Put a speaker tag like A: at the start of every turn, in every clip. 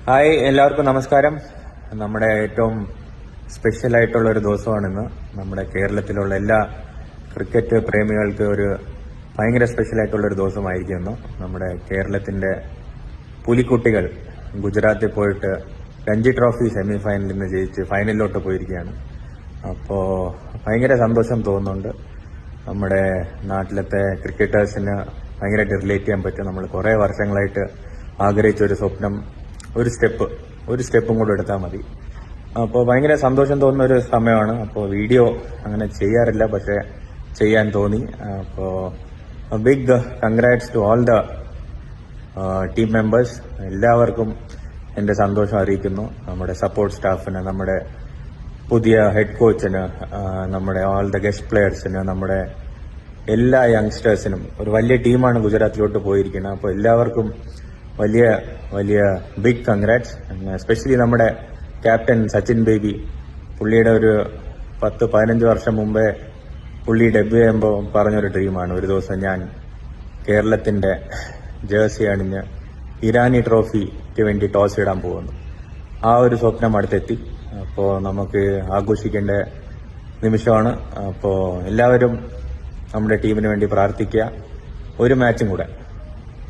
A: Hi, എല്ലാവർക്കും നമസ്കാരം. നമ്മുടെ ഏറ്റവും സ്പെഷ്യൽ ആയിട്ടുള്ള ഒരു ദിവസമാണിന്ന്. നമ്മുടെ കേരളത്തിലുള്ള എല്ലാ ക്രിക്കറ്റ് പ്രേമികൾക്ക് ഒരു ഭയങ്കര സ്പെഷ്യൽ ആയിട്ടുള്ള ഒരു ദിവസമായിരിക്കും ഇന്ന്. നമ്മുടെ കേരളത്തിന്റെ പുലിക്കുട്ടികൾ ഗുജറാത്തിൽ പോയിട്ട് രഞ്ജി ട്രോഫി സെമി ഫൈനലിൽ നിന്ന് ജയിച്ച് ഫൈനലിലോട്ട് പോയിരിക്കുകയാണ്. അപ്പോൾ ഭയങ്കര സന്തോഷം തോന്നുന്നുണ്ട്. നമ്മുടെ നാട്ടിലത്തെ ക്രിക്കറ്റേഴ്സിന് ഭയങ്കരമായിട്ട് റിലേറ്റ് ചെയ്യാൻ പറ്റും. നമ്മൾ കുറേ വർഷങ്ങളായിട്ട് ആഗ്രഹിച്ച ഒരു സ്വപ്നം ഒരു സ്റ്റെപ്പും കൂടെ എടുത്താൽ മതി. അപ്പോൾ ഭയങ്കര സന്തോഷം തോന്നുന്ന ഒരു സമയമാണ്. അപ്പോൾ വീഡിയോ അങ്ങനെ ചെയ്യാറില്ല, പക്ഷെ ചെയ്യാൻ തോന്നി. അപ്പോൾ big congrats to all the team members. എല്ലാവർക്കും എൻ്റെ സന്തോഷം അറിയിക്കുന്നു. നമ്മുടെ സപ്പോർട്ട് സ്റ്റാഫിന്, നമ്മുടെ പുതിയ ഹെഡ് കോച്ചിന്, നമ്മുടെ ഓൾ ദ ഗസ്റ്റ് പ്ലെയേഴ്സിന്, നമ്മുടെ എല്ലാ യങ്സ്റ്റേഴ്സിനും. ഒരു വലിയ ടീമാണ് ഗുജറാത്തിലോട്ട് പോയിരിക്കുന്നത്. അപ്പോൾ എല്ലാവർക്കും വലിയ വലിയ ബിഗ് കൺഗ്രാറ്റ്സ്. എസ്പെഷ്യലി നമ്മുടെ ക്യാപ്റ്റൻ സച്ചിൻ ബേബി. പുള്ളിയുടെ ഒരു 10-15 വർഷം മുമ്പേ പുള്ളി ഡെബ്യൂ ചെയ്യുമ്പോൾ പറഞ്ഞൊരു ഡ്രീമാണ്, ഒരു ദിവസം ഞാൻ കേരളത്തിന്റെ ജേഴ്സി അണിഞ്ഞ് ഇറാനി ട്രോഫിക്ക് വേണ്ടി ടോസ് ഇടാൻ പോകുന്നു. ആ ഒരു സ്വപ്നം അടുത്തെത്തി. അപ്പോൾ നമുക്ക് ആഘോഷിക്കേണ്ട നിമിഷമാണ്. അപ്പോൾ എല്ലാവരും നമ്മുടെ ടീമിന് വേണ്ടി പ്രാർത്ഥിക്കുക. ഒരു മാച്ചും കൂടെ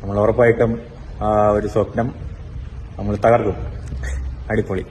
A: നമ്മൾ ഉറപ്പായിട്ടും ആ ഒരു സ്വപ്നം നമ്മൾ തകർക്കും. അടിപൊളി.